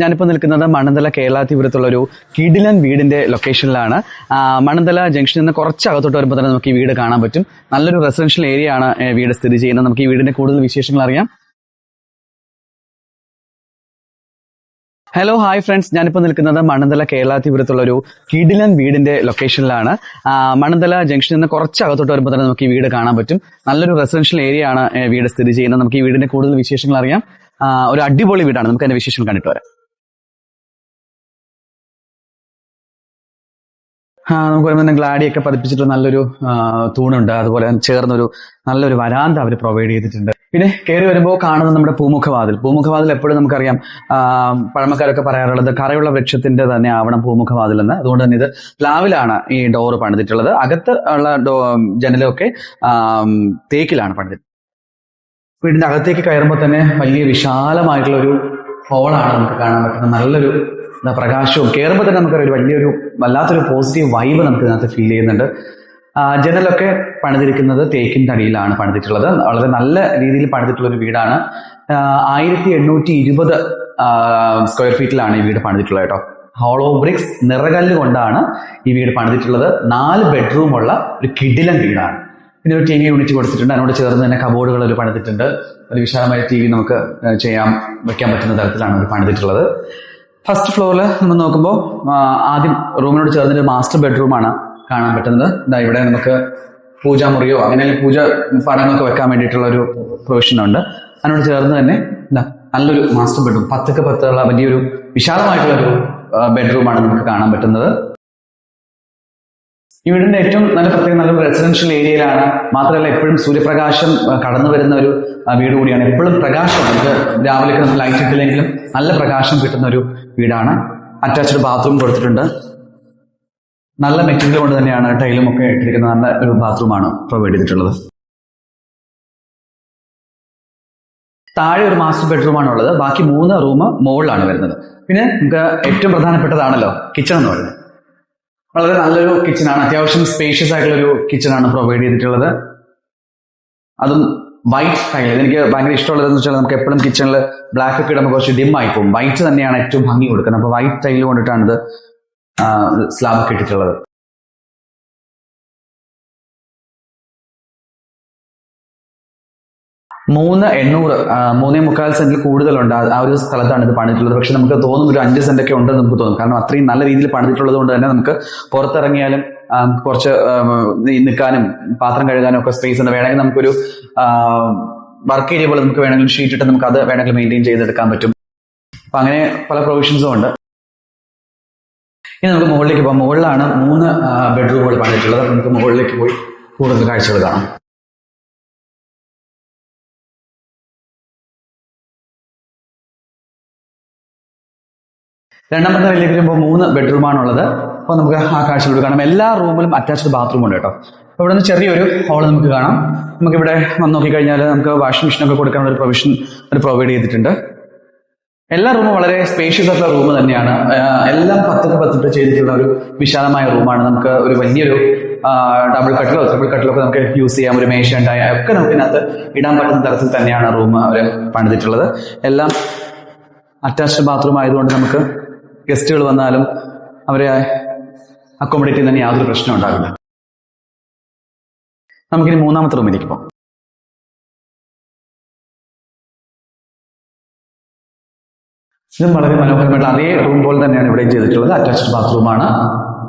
ഞാനിപ്പോൾ നിൽക്കുന്നത് മണന്തല കേരളാതിപുരത്തുള്ള ഒരു കിടിലൻ വീടിന്റെ ലൊക്കേഷനിലാണ്. മണന്തല ജംഗ്ഷനിൽ നിന്ന് കുറച്ച് അകത്തോട്ട് വരുമ്പോൾ തന്നെ നമുക്ക് ഈ വീട് കാണാൻ പറ്റും. നല്ലൊരു റെസിഡൻഷ്യൽ ഏരിയ ആണ് വീട് സ്ഥിതി ചെയ്യുന്നത്. നമുക്ക് ഈ വീടിന്റെ കൂടുതൽ വിശേഷങ്ങൾ അറിയാം. ഹലോ ഹായ് ഫ്രണ്ട്സ്, ഞാനിപ്പോൾ നിൽക്കുന്നത് മണന്തല കേരളാതിപുരത്തുള്ള ഒരു കിടിലൻ വീടിന്റെ ലൊക്കേഷനിലാണ്. മണന്തല ജംഗ്ഷനിൽ നിന്ന് കുറച്ച് അകത്തോട്ട് വരുമ്പോൾ തന്നെ നമുക്ക് ഈ വീട് കാണാൻ പറ്റും. നല്ലൊരു റെസിഡൻഷ്യൽ ഏരിയ ആണ് വീട് സ്ഥിതി ചെയ്യുന്നത്. നമുക്ക് ഈ വീടിന്റെ കൂടുതൽ വിശേഷങ്ങൾ അറിയാം. ഒരു അടിപൊളി വീടാണ്. നമുക്ക് അതിന്റെ വിശേഷങ്ങൾ കണ്ടിട്ട് വരാം. നമുക്ക് വരുമ്പോൾ ഗ്ലാഡിയൊക്കെ പതിപ്പിച്ചിട്ട് നല്ലൊരു തൂണുണ്ട്. അതുപോലെ ചേർന്നൊരു നല്ലൊരു വരാന്ത അവർ പ്രൊവൈഡ് ചെയ്തിട്ടുണ്ട്. പിന്നെ കയറി വരുമ്പോൾ കാണുന്നത് നമ്മുടെ പൂമുഖവാതിൽ. പൂമുഖവാതിൽ എപ്പോഴും നമുക്കറിയാം, പഴമക്കാരൊക്കെ പറയാറുള്ളത് കറയുള്ള വൃക്ഷത്തിന്റെ തന്നെ ആവണം പൂമുഖവാതിൽ എന്ന്. അതുകൊണ്ട് തന്നെ ഇത് പ്ലാവിലാണ് ഈ ഡോറ് പണിതിട്ടുള്ളത്. അകത്ത് ഉള്ള ജനലൊക്കെ തേക്കിലാണ് പണിതിട്ടുള്ളത്. വീടിന്റെ അകത്തേക്ക് കയറുമ്പോൾ തന്നെ വലിയ വിശാലമായിട്ടുള്ള ഒരു ഹോളാണ് നമുക്ക് കാണാൻ പറ്റുന്നത്. നല്ലൊരു പ്രകാശവും കയറുമ്പോൾ തന്നെ നമുക്കൊരു വലിയൊരു വല്ലാത്തൊരു പോസിറ്റീവ് വൈബ് നമുക്ക് ഇതിനകത്ത് ഫീൽ ചെയ്യുന്നുണ്ട്. ജനലൊക്കെ പണിതിരിക്കുന്നത് തേക്കിൻ തടിയിലാണ് പണിതിട്ടുള്ളത്. വളരെ നല്ല രീതിയിൽ പണിതിട്ടുള്ള ഒരു വീടാണ്. 1820 സ്ക്വയർ ഫീറ്റിലാണ് ഈ വീട് പണിതിട്ടുള്ളത് കേട്ടോ. ഹോളോ ബ്രിക്സ് നിറകല്ല് കൊണ്ടാണ് ഈ വീട് പണിതിട്ടുള്ളത്. 4 ബെഡ്റൂമുള്ള ഒരു കിടിലൻ വീടാണ്. പിന്നെ ഒരു TV യൂണിറ്റ് കൊടുത്തിട്ടുണ്ട്. അതിനോട് ചേർന്ന് തന്നെ കബോർഡുകൾ ഒരു പണിതിട്ടുണ്ട്. ഒരു വിശാലമായ TV നമുക്ക് വെക്കാൻ പറ്റുന്ന തരത്തിലാണ് ഒരു പണിതിട്ടുള്ളത്. ഫസ്റ്റ് ഫ്ലോറിൽ നമ്മൾ നോക്കുമ്പോൾ ആദ്യം റൂമിനോട് ചേർന്നൊരു മാസ്റ്റർ ബെഡ്റൂമാണ് കാണാൻ പറ്റുന്നത്. ഇവിടെ നമുക്ക് പൂജാമുറിയോ അങ്ങനെ പൂജ പടങ്ങളൊക്കെ വെക്കാൻ വേണ്ടിയിട്ടുള്ള ഒരു പ്രൊവിഷൻ ഉണ്ട്. അതിനോട് ചേർന്ന് തന്നെ നല്ലൊരു മാസ്റ്റർ ബെഡ്റൂം 10x10 ഉള്ള വലിയൊരു വിശാലമായിട്ടുള്ള ഒരു ബെഡ്റൂമാണ് നമുക്ക് കാണാൻ പറ്റുന്നത്. ഈ വീടിന്റെ ഏറ്റവും നല്ല പ്രത്യേകം നല്ലൊരു റെസിഡൻഷ്യൽ ഏരിയയിലാണ്. മാത്രമല്ല എപ്പോഴും സൂര്യപ്രകാശം കടന്നു വരുന്ന ഒരു വീട് കൂടിയാണ്. എപ്പോഴും പ്രകാശം, നമുക്ക് രാവിലെ നമുക്ക് ലൈറ്റ് ഇട്ടില്ലെങ്കിലും നല്ല പ്രകാശം കിട്ടുന്ന ഒരു വീടാണ്. അറ്റാച്ച്ഡ് ബാത്റൂം കൊടുത്തിട്ടുണ്ട്. നല്ല മെറ്റീരിയൽ കൊണ്ട് തന്നെയാണ് ടൈലും ഒക്കെ ഇട്ടിരിക്കുന്ന നല്ല ഒരു ബാത്റൂമാണ് പ്രൊവൈഡ് ചെയ്തിട്ടുള്ളത്. താഴെ ഒരു മാസ്റ്റർ ബെഡ്റൂമാണ് ഉള്ളത്. ബാക്കി 3 റൂം മുകളിലാണ് വരുന്നത്. പിന്നെ നമുക്ക് ഏറ്റവും പ്രധാനപ്പെട്ടതാണല്ലോ കിച്ചൺ എന്ന് പറയുന്നത്. വളരെ നല്ലൊരു കിച്ചണാണ്. അത്യാവശ്യം സ്പേഷ്യസ് ആയിട്ടുള്ള ഒരു കിച്ചണാണ് പ്രൊവൈഡ് ചെയ്തിട്ടുള്ളത്. അതും വൈറ്റ് ടൈൽ. എനിക്ക് ഭയങ്കര ഇഷ്ടമുള്ളതെന്ന് വെച്ചാൽ നമുക്ക് എപ്പോഴും കിച്ചണിൽ ബ്ലാക്ക് ഒക്കെ ഇടുമ്പോൾ കുറച്ച് ഡിം ആയി പോകും. വൈറ്റ് തന്നെയാണ് ഏറ്റവും ഭംഗി കൊടുക്കുന്നത്. അപ്പോൾ വൈറ്റ് ടൈൽ കൊണ്ടിട്ടാണ് ഇത് സ്ലാബ് ഒക്കെ ഇട്ടിട്ടുള്ളത്. $3,800 സെന്റിൽ കൂടുതലുണ്ട്. ആ ഒരു സ്ഥലത്താണ് ഇത് പണിതിട്ടുള്ളത്. പക്ഷെ നമുക്ക് തോന്നും ഒരു 5 സെന്റ് ഒക്കെ ഉണ്ടെന്ന് നമുക്ക് തോന്നും. കാരണം അത്രയും നല്ല രീതിയിൽ പണിതിട്ടുള്ളത് കൊണ്ട് തന്നെ നമുക്ക് പുറത്തിറങ്ങിയാലും കുറച്ച് നിൽക്കാനും പാത്രം കഴുകാനും ഒക്കെ സ്പേസ് ഉണ്ട്. വേണമെങ്കിൽ നമുക്കൊരു വർക്ക് ഏരിയ പോലെ നമുക്ക് വേണമെങ്കിൽ ഷീറ്റ് ഇട്ട് നമുക്ക് അത് വേണമെങ്കിൽ മെയിൻറ്റെയിൻ ചെയ്തെടുക്കാൻ പറ്റും. അപ്പൊ അങ്ങനെ പല പ്രൊവിഷൻസും ഉണ്ട്. ഇനി നമുക്ക് മുകളിലേക്ക് പോകാം. മുകളിലാണ് 3 ബെഡ്റൂമുകൾ പണിതിട്ടുള്ളത്. നമുക്ക് മുകളിലേക്ക് പോയി കൂടുതൽ കാഴ്ചകൾ കാണാം. രണ്ടാമത്തെ നിലയിലേക്ക് വരുമ്പോൾ 3 ബെഡ്റൂമാണുള്ളത്. അപ്പോൾ നമുക്ക് ആ കാഴ്ചകൾ കാണാം. എല്ലാ റൂമിലും അറ്റാച്ച്ഡ് ബാത്റൂം ഉണ്ട് കേട്ടോ. അപ്പോൾ ഇവിടെ നിന്ന് ചെറിയൊരു ഹോൾ നമുക്ക് കാണാം. നമുക്കിവിടെ വന്ന് നോക്കിക്കഴിഞ്ഞാൽ നമുക്ക് വാഷിംഗ് മെഷീനൊക്കെ കൊടുക്കാനുള്ള ഒരു പ്രൊവിഷൻ പ്രൊവൈഡ് ചെയ്തിട്ടുണ്ട്. എല്ലാ റൂമും വളരെ സ്പേഷ്യസ് ആയിട്ടുള്ള റൂം തന്നെയാണ്. എല്ലാം 10x10 ചെയ്തിട്ടുള്ള ഒരു വിശാലമായ റൂമാണ്. നമുക്ക് ഒരു വലിയൊരു ഡബിൾ കട്ടിലോ ട്രിപ്പിൾ കട്ടിലോ ഒക്കെ നമുക്ക് യൂസ് ചെയ്യാം. ഒരു മേശ ഉണ്ടായ ഒക്കെ നമുക്ക് ഇതിനകത്ത് ഇടാൻ പറ്റുന്ന തരത്തിൽ തന്നെയാണ് റൂം അവർ പണിതിട്ടുള്ളത്. എല്ലാം അറ്റാച്ച്ഡ് ബാത്റൂം ആയതുകൊണ്ട് നമുക്ക് ഗസ്റ്റുകൾ വന്നാലും അവരെ അക്കോമഡേറ്റ് ചെയ്യുന്നതിന് യാതൊരു പ്രശ്നം ഉണ്ടാവില്ല. നമുക്കിനി 3ാമത്തെ റൂമിലേക്ക് പോകാം. ഇതും വളരെ മനോഹരമായിട്ടുള്ള അതേ റൂം പോലെ തന്നെയാണ് ഇവിടെയും ചെയ്തിട്ടുള്ളത്. അറ്റാച്ച്ഡ് ബാത്റൂമാണ്.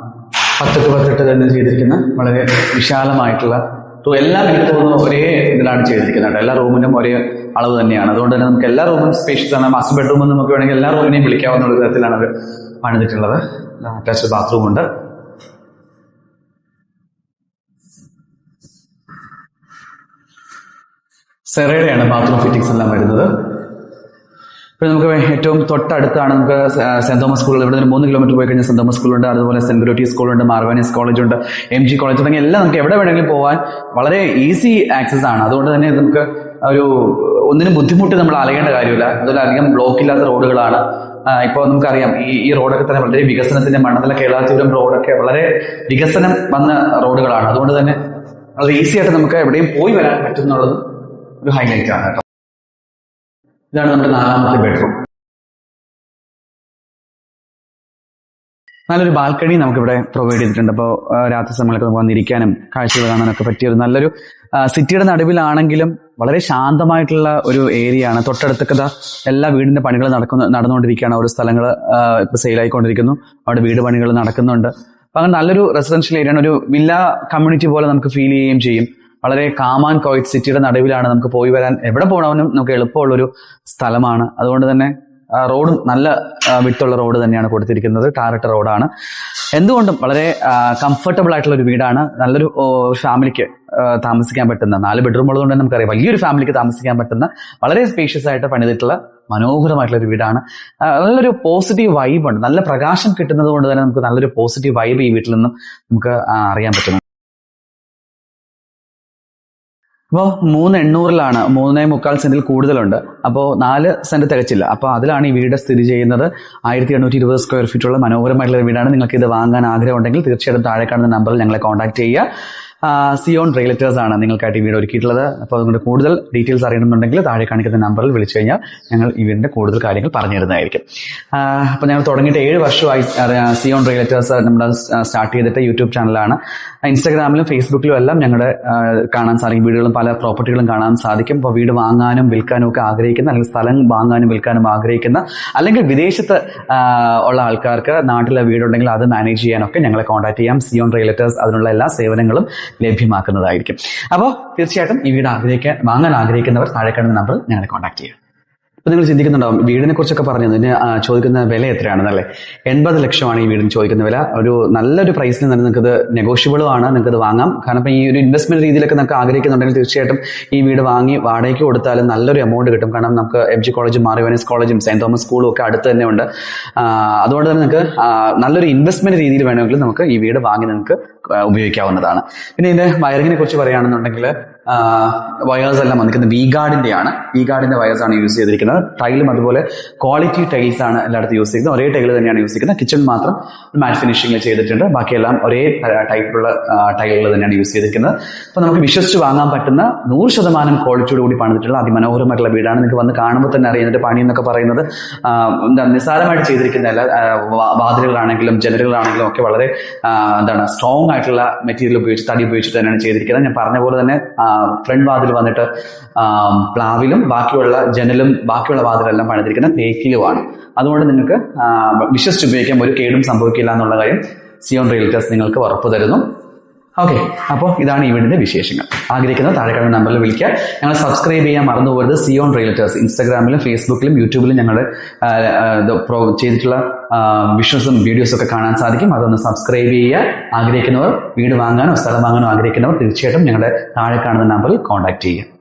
10x10 തന്നെ ചെയ്തിരിക്കുന്ന വളരെ വിശാലമായിട്ടുള്ള എല്ലാം എനിക്ക് തോന്നുന്നു ഒരേ ഇതിലാണ് ചെയ്തിരിക്കുന്നത്. എല്ലാ റൂമിനും ഒരേ അളവ് തന്നെയാണ്. അതുകൊണ്ട് തന്നെ നമുക്ക് എല്ലാ റൂമും സ്പേഷ്യസ് ആണ്. മാസ്റ്റർ ബെഡ്റൂം എന്ന് നമുക്ക് വേണമെങ്കിൽ എല്ലാ റൂമിനെയും വിളിക്കാവുന്ന ഒരു തരത്തിലാണ് അവർ പണിതിട്ടുള്ളത്. അറ്റാച്ച്ഡ് ബാത്റൂം ഉണ്ട്. സെറയുടെയാണ് ബാത്റൂം ഫിറ്റിംഗ്സ് എല്ലാം വരുന്നത്. ഇപ്പോൾ നമുക്ക് ഏറ്റവും തൊട്ടടുത്താണ് നമുക്ക് സെന്റ് തോമസ് സ്കൂൾ. ഇവിടെ നിന്ന് 3 കിലോമീറ്റർ പോയി കഴിഞ്ഞാൽ സെന്റ് തോമസ് സ്കൂളുണ്ട്. അതുപോലെ സെന്റ് ഗ്രോറ്റി സ്കൂളുണ്ട്, മാർവാനീസ് കോളേജുണ്ട്, MG കോളേജ് തുടങ്ങി എല്ലാം നമുക്ക് എവിടെ വേണമെങ്കിലും പോകാൻ വളരെ ഈസി ആക്സസ് ആണ്. അതുകൊണ്ട് തന്നെ നമുക്ക് ഒരു ഒന്നിനും ബുദ്ധിമുട്ട് നമ്മൾ അലയേണ്ട കാര്യമില്ല. അതുപോലെ അധികം ബ്ലോക്ക് ഇല്ലാത്ത റോഡുകളാണ്. ഇപ്പോൾ നമുക്കറിയാം ഈ റോഡൊക്കെ തന്നെ വളരെ വികസനത്തിന്റെ മണന്തല കേരളാതിപുരം റോഡൊക്കെ വളരെ വികസനം വന്ന റോഡുകളാണ്. അതുകൊണ്ട് തന്നെ വളരെ ഈസി ആയിട്ട് നമുക്ക് എവിടെയും പോയി വരാൻ പറ്റും എന്നുള്ളത് ഒരു ഹൈലൈറ്റ് ആണ് കേട്ടോ. ഇതാണ് നമ്മുടെ 4ാമത്തെ ബെഡ്റൂം. നല്ലൊരു ബാൽക്കണി നമുക്കിവിടെ പ്രൊവൈഡ് ചെയ്തിട്ടുണ്ട്. അപ്പോൾ രാത്രി സമയങ്ങളൊക്കെ നമുക്ക് വന്നിരിക്കാനും കാഴ്ചകൾ കാണാനൊക്കെ പറ്റിയ ഒരു നല്ലൊരു സിറ്റിയുടെ നടുവിലാണെങ്കിലും വളരെ ശാന്തമായിട്ടുള്ള ഒരു ഏരിയ ആണ്. തൊട്ടടുത്തൊക്കെ എല്ലാ വീടിന്റെ പണികൾ നടന്നുകൊണ്ടിരിക്കുകയാണ്. ഓരോ സ്ഥലങ്ങൾ ഇപ്പൊ സെയിലായിക്കൊണ്ടിരിക്കുന്നു, അവിടെ വീട് പണികൾ നടക്കുന്നുണ്ട്. അപ്പൊ അങ്ങനെ നല്ലൊരു റെസിഡൻഷ്യൽ ഏരിയ ആണ്. ഒരു വില്ല കമ്മ്യൂണിറ്റി പോലെ നമുക്ക് ഫീൽ ചെയ്യുകയും ചെയ്യും. വളരെ കാം ആൻഡ് ക്വയറ്റ്, സിറ്റിയുടെ നടുവിലാണ്. നമുക്ക് പോയി വരാൻ എവിടെ പോകണമെന്നും നമുക്ക് എളുപ്പമുള്ളൊരു സ്ഥലമാണ്. അതുകൊണ്ട് തന്നെ റോഡും നല്ല വിട്ടുള്ള റോഡ് തന്നെയാണ് കൊടുത്തിരിക്കുന്നത്. ടാറിട്ട റോഡാണ്. എന്തുകൊണ്ടും വളരെ കംഫർട്ടബിൾ ആയിട്ടുള്ള ഒരു വീടാണ്. നല്ലൊരു ഫാമിലിക്ക് താമസിക്കാൻ പറ്റുന്ന, 4 ബെഡ്റൂം ഉള്ളതുകൊണ്ട് തന്നെ നമുക്കറിയാം വലിയൊരു ഫാമിലിക്ക് താമസിക്കാൻ പറ്റുന്ന വളരെ സ്പേഷ്യസ് ആയിട്ട് പണിതിട്ടുള്ള മനോഹരമായിട്ടുള്ള ഒരു വീടാണ്. നല്ലൊരു പോസിറ്റീവ് വൈബ് ഉണ്ട്. നല്ല പ്രകാശം കിട്ടുന്നത് കൊണ്ട് തന്നെ നമുക്ക് നല്ലൊരു പോസിറ്റീവ് വൈബ് ഈ വീട്ടിൽ നിന്നും നമുക്ക് അറിയാൻ പറ്റുന്നു. അപ്പോൾ 3,800 3.25 സെന്റിൽ കൂടുതലുണ്ട്. അപ്പോൾ 4 സെന്റ് തികച്ചില്ല. അപ്പോൾ അതിലാണ് ഈ വീട് സ്ഥിതി ചെയ്യുന്നത്. 1820 സ്ക്വയർ ഫീറ്റ് ഉള്ള മനോഹരമായിട്ടുള്ള വീടാണ്. നിങ്ങൾക്ക് ഇത് വാങ്ങാൻ ആഗ്രഹം ഉണ്ടെങ്കിൽ തീർച്ചയായിട്ടും താഴെ കാണുന്ന നമ്പറിൽ ഞങ്ങളെ കോൺടാക്ട് ചെയ്യുക. സിയോൺ റിയൽറ്റേഴ്സ് ആണ് നിങ്ങൾക്കായിട്ട് ഈ വീട് ഒരുക്കിയിട്ടുള്ളത്. അപ്പോൾ അതുകൊണ്ട് കൂടുതൽ ഡീറ്റെയിൽസ് അറിയണമെന്നുണ്ടെങ്കിൽ താഴെ കാണിക്കുന്ന നമ്പറിൽ വിളിച്ചു കഴിഞ്ഞാൽ ഞങ്ങൾ ഈ വീടിന്റെ കൂടുതൽ കാര്യങ്ങൾ പറഞ്ഞു തരുന്നതായിരിക്കും. അപ്പോൾ ഞങ്ങൾ തുടങ്ങിയിട്ട് 7 വർഷമായി സിയോൺ റിയൽറ്റേഴ്സ് നമ്മൾ സ്റ്റാർട്ട് ചെയ്തിട്ട് യൂട്യൂബ് ചാനലാണ്. ഇൻസ്റ്റാഗ്രാമിലും ഫേസ്ബുക്കിലും എല്ലാം ഞങ്ങളുടെ കാണാൻ സാധിക്കും. വീടുകളും പല പ്രോപ്പർട്ടികളും കാണാൻ സാധിക്കും. അപ്പോൾ വീട് വാങ്ങാനും വിൽക്കാനും ഒക്കെ ആഗ്രഹിക്കുന്ന, അല്ലെങ്കിൽ സ്ഥലം വാങ്ങാനും വിൽക്കാനും ആഗ്രഹിക്കുന്ന, അല്ലെങ്കിൽ വിദേശത്ത് ഉള്ള ആൾക്കാർക്ക് നാട്ടിലെ വീടുണ്ടെങ്കിൽ അത് മാനേജ് ചെയ്യാനൊക്കെ ഞങ്ങളെ കോൺടാക്ട് ചെയ്യാം. സിയോൺ റിയൽറ്റേഴ്സ് അതിനുള്ള എല്ലാ സേവനങ്ങളും ലഭ്യമാക്കുന്നതായിരിക്കും. അപ്പോൾ തീർച്ചയായിട്ടും ഈ വീട് വാങ്ങാൻ ആഗ്രഹിക്കുന്നവർ താഴെ കാണുന്ന നമ്പറിൽ ഞങ്ങളെ കോൺടാക്ട് ചെയ്യുക. അപ്പൊ നിങ്ങൾ ചിന്തിക്കുന്നുണ്ടാവും, വീടിനെ കുറിച്ചൊക്കെ പറഞ്ഞത് ഇതിന് ചോദിക്കുന്ന വില എത്രയാണെന്നല്ലേ? 80 ലക്ഷമാണ് ഈ വീടിന് ചോദിക്കുന്ന വില. ഒരു നല്ലൊരു പ്രൈസിൽ തന്നെ നിങ്ങൾക്ക് ഇത് നെഗോഷ്യബിളും ആണ്, നിങ്ങൾക്ക് ഇത് വാങ്ങാം. കാരണം ഇപ്പൊ ഈ ഒരു ഇൻവെസ്റ്റ്മെന്റ് രീതിയിലൊക്കെ നമുക്ക് ആഗ്രഹിക്കുന്നുണ്ടെങ്കിൽ തീർച്ചയായിട്ടും ഈ വീട് വാങ്ങി വാടകയ്ക്ക് കൊടുത്താലും നല്ലൊരു എമൗണ്ട് കിട്ടും. കാരണം നമുക്ക് MG കോളേജും മാറിവാനീസ് കോളേജും സെന്റ് തോമസ് സ്കൂളും ഒക്കെ അടുത്ത് തന്നെ ഉണ്ട്. അതുകൊണ്ട് തന്നെ നിങ്ങൾക്ക് നല്ലൊരു ഇൻവെസ്റ്റ്മെന്റ് രീതിയിൽ വേണമെങ്കിൽ നമുക്ക് ഈ വീട് വാങ്ങി നിങ്ങൾക്ക് ഉപയോഗിക്കാവുന്നതാണ്. പിന്നെ ഇതിന്റെ വയറിങ്ങിനെ കുറിച്ച് പറയുകയാണെന്നുണ്ടെങ്കിൽ വയേഴ്സ് എല്ലാം വന്നിരിക്കുന്നത് വി-ഗാർഡിന്റെ വയേഴ്സ് ആണ് യൂസ് ചെയ്തിരിക്കുന്നത്. ടൈലും അതുപോലെ ക്വാളിറ്റി ടൈൽസ് ആണ് എല്ലായിടത്തും യൂസ് ചെയ്യുന്നത്. ഒരേ ടൈൽ തന്നെയാണ് യൂസ് ചെയ്യുന്നത്. കിച്ചൺ മാത്രം മാറ്റ് ഫിനിഷിംഗിൽ ചെയ്തിട്ടുണ്ട്. ബാക്കിയെല്ലാം ഒരേ ടൈപ്പിലുള്ള ടൈലുകൾ തന്നെയാണ് യൂസ് ചെയ്തിരിക്കുന്നത്. അപ്പൊ നമുക്ക് വിശ്വസിച്ച് വാങ്ങാൻ പറ്റുന്ന 100% ക്വാളിറ്റിയോട് കൂടി പണിതിട്ടുള്ള അതിമനോഹരമായിട്ടുള്ള വീടാണ്. നിങ്ങൾക്ക് വന്ന് കാണുമ്പോൾ തന്നെ അറിയാം. ഇതിന്റെ പണി എന്നൊക്കെ പറയുന്നത് നിസ്സാരമായിട്ട് ചെയ്തിരിക്കുന്നതല്ല. വാതിലുകളാണെങ്കിലും ജനലുകളാണെങ്കിലും ഒക്കെ വളരെ സ്ട്രോങ് ആയിട്ടുള്ള മെറ്റീരിയൽ ഉപയോഗിച്ച്, തടി ഉപയോഗിച്ചിട്ട് തന്നെയാണ് ചെയ്തിരിക്കുന്നത്. ഞാൻ പറഞ്ഞ പോലെ തന്നെ ഫ്രണ്ട് വാതിൽ വന്നിട്ട് പ്ലാവിലും, ബാക്കിയുള്ള ജനലും ബാക്കിയുള്ള വാതിലെല്ലാം പണിതിരിക്കുന്ന തേക്കിലുമാണ്. അതുകൊണ്ട് നിങ്ങൾക്ക് വിശ്വസിച്ച് ഉപയോഗിക്കാൻ ഒരു കേടും സംഭവിക്കില്ല എന്നുള്ള കാര്യം സിയോൺ റിയൽറ്റേഴ്സ് നിങ്ങൾക്ക് ഉറപ്പു തരുന്നു. ഓക്കെ, അപ്പോൾ ഇതാണ് ഈ വീടിന്റെ വിശേഷങ്ങൾ. ആഗ്രഹിക്കുന്ന താഴെ കാണുന്ന നമ്പറിൽ വിളിക്കുക. ഞങ്ങൾ സബ്സ്ക്രൈബ് ചെയ്യാൻ മറന്നുപോകരുത്. സിയോൺ റിയൽറ്റേഴ്സ് ഇൻസ്റ്റാഗ്രാമിലും ഫേസ്ബുക്കിലും യൂട്യൂബിലും ഞങ്ങളുടെ ചെയ്തിട്ടുള്ള വിഷ്വൽസും വീഡിയോസും ഒക്കെ കാണാൻ സാധിക്കും. അതൊന്ന് സബ്സ്ക്രൈബ് ചെയ്യുക. ആഗ്രഹിക്കുന്നവർ, വീട് വാങ്ങാനോ സ്ഥലം വാങ്ങാനോ ആഗ്രഹിക്കുന്നവർ തീർച്ചയായിട്ടും ഞങ്ങളുടെ താഴെ കാണുന്ന നമ്പറിൽ കോൺടാക്ട് ചെയ്യുക.